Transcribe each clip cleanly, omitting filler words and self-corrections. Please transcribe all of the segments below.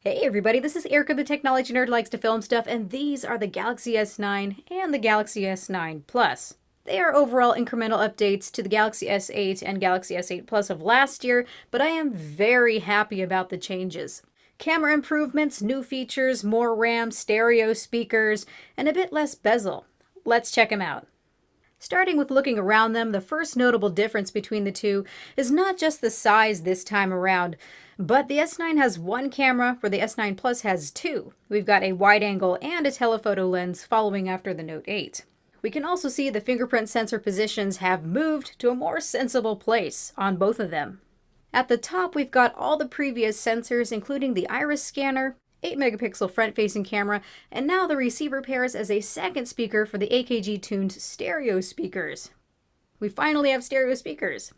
Hey everybody, this is Erica, the technology nerd who likes to film stuff, and these are the Galaxy S9 and the Galaxy S9 Plus. They are overall incremental updates to the Galaxy S8 and Galaxy S8 Plus of last year, but I am very happy about the changes. Camera improvements, new features, more RAM, stereo speakers, and a bit less bezel. Let's check them out. Starting with looking around them, the first notable difference between the two is not just the size this time around, but the S9 has one camera where the S9 Plus has two. We've got a wide angle and a telephoto lens following after the Note 8. We can also see the fingerprint sensor positions have moved to a more sensible place on both of them. At the top, we've got all the previous sensors, including the iris scanner, 8-megapixel front-facing camera, and now the receiver pairs as a second speaker for the AKG-tuned stereo speakers. We finally have stereo speakers.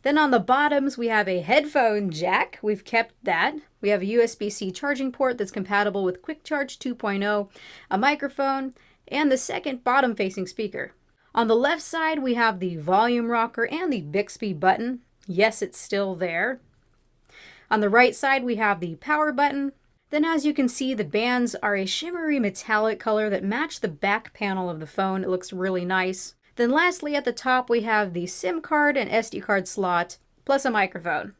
Then on the bottoms, we have a headphone jack. We've kept that. We have a USB-C charging port that's compatible with Quick Charge 2.0, a microphone, and the second bottom-facing speaker. On the left side, we have the volume rocker and the Bixby button. Yes, it's still there. On the right side, we have the power button. Then as you can see, the bands are a shimmery metallic color that match the back panel of the phone. It looks really nice. Then lastly, at the top, we have the SIM card and SD card slot, plus a microphone.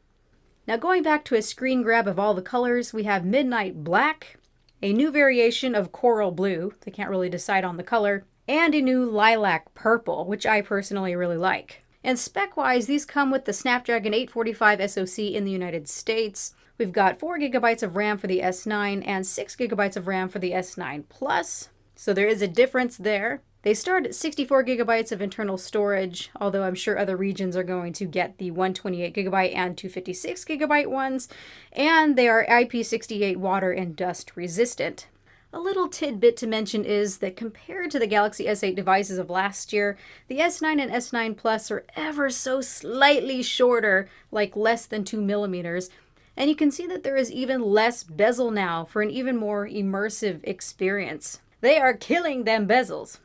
Now going back to a screen grab of all the colors, we have Midnight Black, a new variation of Coral Blue, they can't really decide on the color, and a new Lilac Purple, which I personally really like. And spec-wise, these come with the Snapdragon 845 SoC in the United States. We've got 4 gigabytes of RAM for the S9 and 6 gigabytes of RAM for the S9 Plus. So there is a difference there. They start at 64 gigabytes of internal storage, although I'm sure other regions are going to get the 128 gigabyte and 256 gigabyte ones, and they are IP68 water and dust resistant. A little tidbit to mention is that compared to the Galaxy S8 devices of last year, the S9 and S9 Plus are ever so slightly shorter, like less than 2 millimeters, and you can see that there is even less bezel now for an even more immersive experience. They are killing them bezels.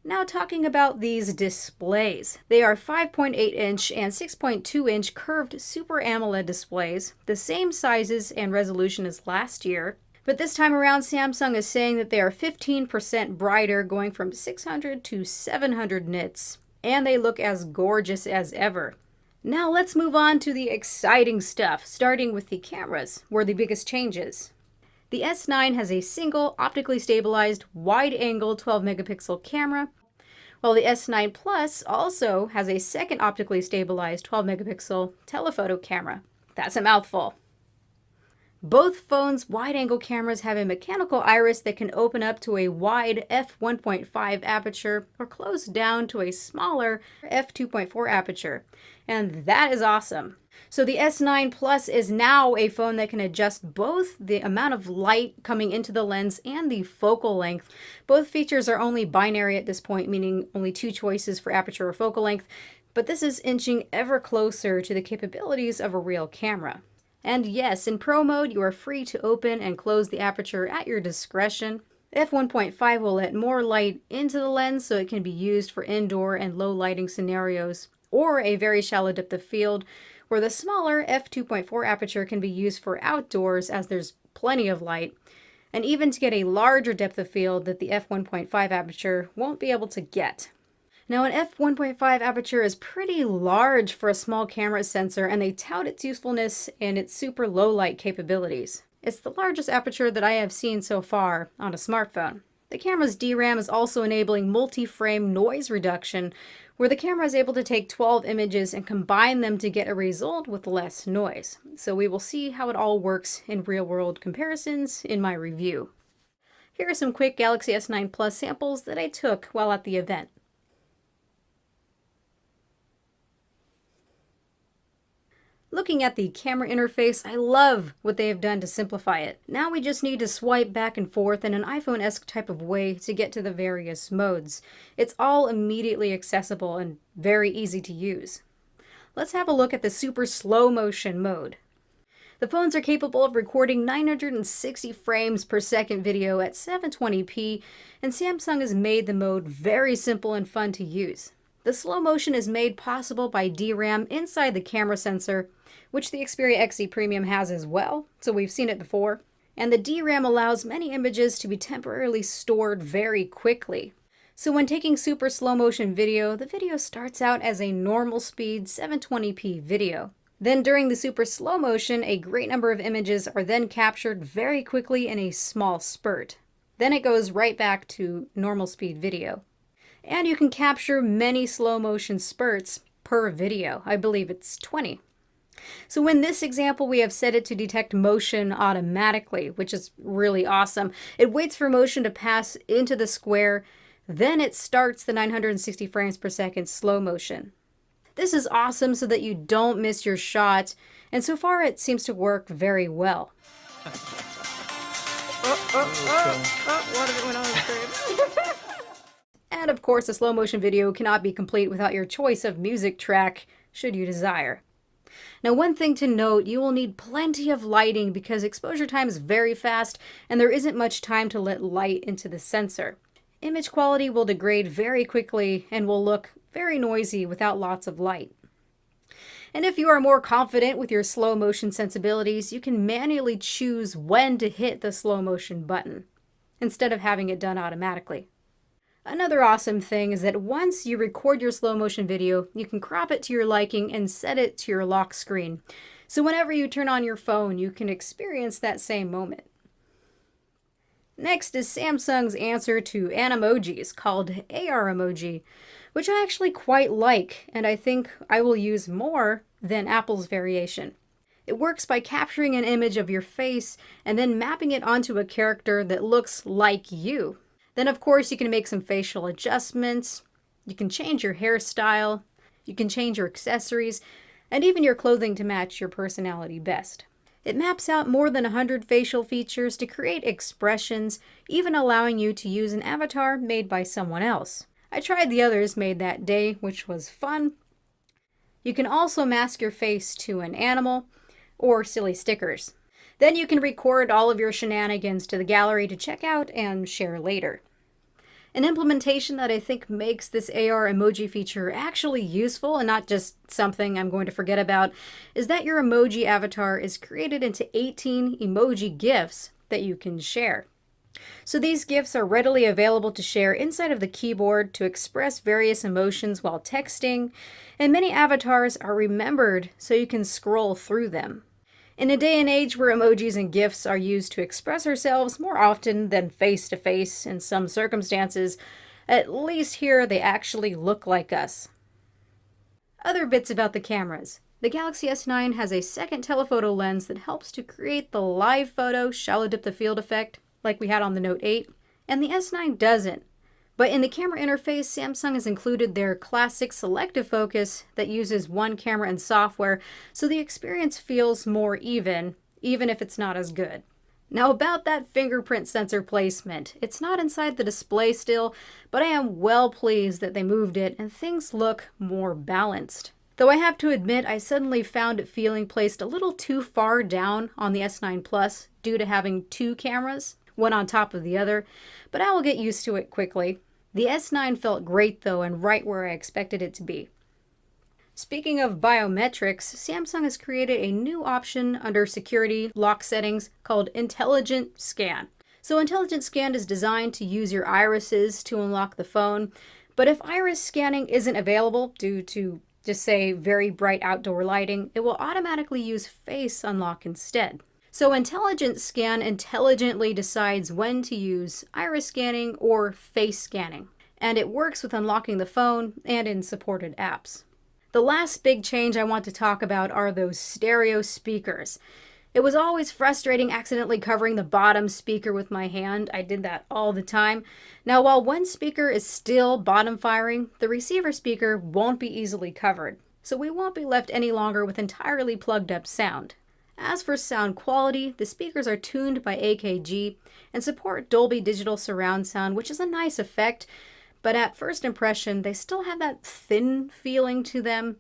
Now talking about these displays. They are 5.8-inch and 6.2-inch curved Super AMOLED displays, the same sizes and resolution as last year. But this time around, Samsung is saying that they are 15% brighter, going from 600 to 700 nits, and they look as gorgeous as ever. Now let's move on to the exciting stuff, starting with the cameras, where the biggest changes. The S9 has a single optically stabilized wide-angle 12-megapixel camera, while the S9 Plus also has a second optically stabilized 12-megapixel telephoto camera. That's a mouthful. Both phones' wide-angle cameras have a mechanical iris that can open up to a wide f1.5 aperture or close down to a smaller f2.4 aperture, and that is awesome. So the S9 Plus is now a phone that can adjust both the amount of light coming into the lens and the focal length. Both features are only binary at this point, meaning only two choices for aperture or focal length, but this is inching ever closer to the capabilities of a real camera. And yes, in Pro mode, you are free to open and close the aperture at your discretion. f1.5 will let more light into the lens so it can be used for indoor and low lighting scenarios, or a very shallow depth of field, where the smaller f2.4 aperture can be used for outdoors as there's plenty of light, and even to get a larger depth of field that the f1.5 aperture won't be able to get. Now, an f1.5 aperture is pretty large for a small camera sensor, and they tout its usefulness and its super low light capabilities. It's the largest aperture that I have seen so far on a smartphone. The camera's DRAM is also enabling multi-frame noise reduction, where the camera is able to take 12 images and combine them to get a result with less noise. So we will see how it all works in real-world comparisons in my review. Here are some quick Galaxy S9 Plus samples that I took while at the event. Looking at the camera interface, I love what they have done to simplify it. Now we just need to swipe back and forth in an iPhone-esque type of way to get to the various modes. It's all immediately accessible and very easy to use. Let's have a look at the super slow motion mode. The phones are capable of recording 960 frames per second video at 720p, and Samsung has made the mode very simple and fun to use. The slow motion is made possible by DRAM inside the camera sensor, which the Xperia XZ Premium has as well, so we've seen it before. And the DRAM allows many images to be temporarily stored very quickly. So when taking super slow motion video, the video starts out as a normal speed 720p video. Then during the super slow motion, a great number of images are then captured very quickly in a small spurt. Then it goes right back to normal speed video. And you can capture many slow motion spurts per video. I believe it's 20. So in this example, we have set it to detect motion automatically, which is really awesome. It waits for motion to pass into the square, then it starts the 960 frames per second slow motion. This is awesome so that you don't miss your shot, and so far it seems to work very well. What if it went on the screen? And of course, a slow motion video cannot be complete without your choice of music track, should you desire. Now, one thing to note, you will need plenty of lighting because exposure time is very fast and there isn't much time to let light into the sensor. Image quality will degrade very quickly and will look very noisy without lots of light. And if you are more confident with your slow motion sensibilities, you can manually choose when to hit the slow motion button instead of having it done automatically. Another awesome thing is that once you record your slow motion video, you can crop it to your liking and set it to your lock screen. So whenever you turn on your phone, you can experience that same moment. Next is Samsung's answer to animojis called AR emoji, which I actually quite like, and I think I will use more than Apple's variation. It works by capturing an image of your face and then mapping it onto a character that looks like you. Then of course you can make some facial adjustments, you can change your hairstyle, you can change your accessories, and even your clothing to match your personality best. It maps out more than 100 facial features to create expressions, even allowing you to use an avatar made by someone else. I tried the others made that day, which was fun. You can also mask your face to an animal or silly stickers. Then you can record all of your shenanigans to the gallery to check out and share later. An implementation that I think makes this AR emoji feature actually useful and not just something I'm going to forget about is that your emoji avatar is created into 18 emoji GIFs that you can share. So these GIFs are readily available to share inside of the keyboard to express various emotions while texting, and many avatars are remembered so you can scroll through them. In a day and age where emojis and GIFs are used to express ourselves more often than face-to-face in some circumstances, at least here they actually look like us. Other bits about the cameras. The Galaxy S9 has a second telephoto lens that helps to create the live photo shallow depth of field effect like we had on the Note 8, and the S9 doesn't. But in the camera interface, Samsung has included their classic selective focus that uses one camera and software, so the experience feels more even if it's not as good. Now about that fingerprint sensor placement, it's not inside the display still, but I am well pleased that they moved it and things look more balanced. Though I have to admit, I suddenly found it feeling placed a little too far down on the S9 Plus due to having two cameras, one on top of the other, but I will get used to it quickly. The S9 felt great though and right where I expected it to be. Speaking of biometrics, Samsung has created a new option under security lock settings called Intelligent Scan. So Intelligent Scan is designed to use your irises to unlock the phone, but if iris scanning isn't available due to, just say, very bright outdoor lighting, it will automatically use Face Unlock instead. So Intelligent Scan intelligently decides when to use iris scanning or face scanning, and it works with unlocking the phone and in supported apps. The last big change I want to talk about are those stereo speakers. It was always frustrating accidentally covering the bottom speaker with my hand. I did that all the time. Now, while one speaker is still bottom firing, the receiver speaker won't be easily covered, so we won't be left any longer with entirely plugged up sound. As for sound quality, the speakers are tuned by AKG and support Dolby Digital Surround Sound, which is a nice effect, but at first impression, they still have that thin feeling to them.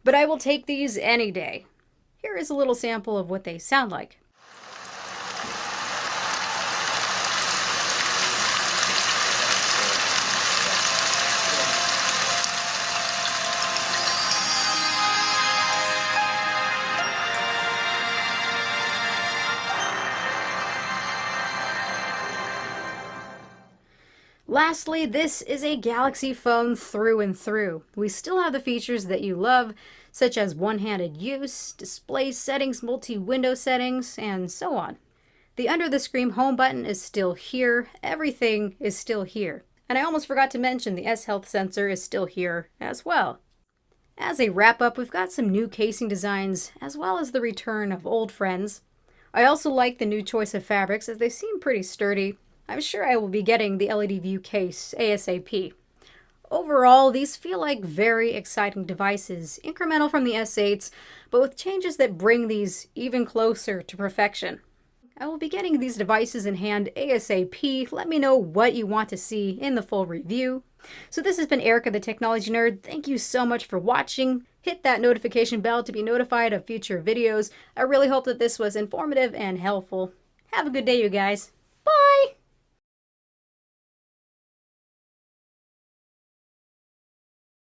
But I will take these any day. Here is a little sample of what they sound like. Lastly, this is a Galaxy phone through and through. We still have the features that you love, such as one-handed use, display settings, multi-window settings, and so on. The under-the-screen home button is still here. Everything is still here. And I almost forgot to mention the S-Health sensor is still here as well. As a wrap-up, we've got some new casing designs, as well as the return of old friends. I also like the new choice of fabrics, as they seem pretty sturdy. I'm sure I will be getting the LED view case ASAP. Overall, these feel like very exciting devices, incremental from the S8s, but with changes that bring these even closer to perfection. I will be getting these devices in hand ASAP. Let me know what you want to see in the full review. So this has been Erica the Technology Nerd. Thank you so much for watching. Hit that notification bell to be notified of future videos. I really hope that this was informative and helpful. Have a good day, you guys. Bye!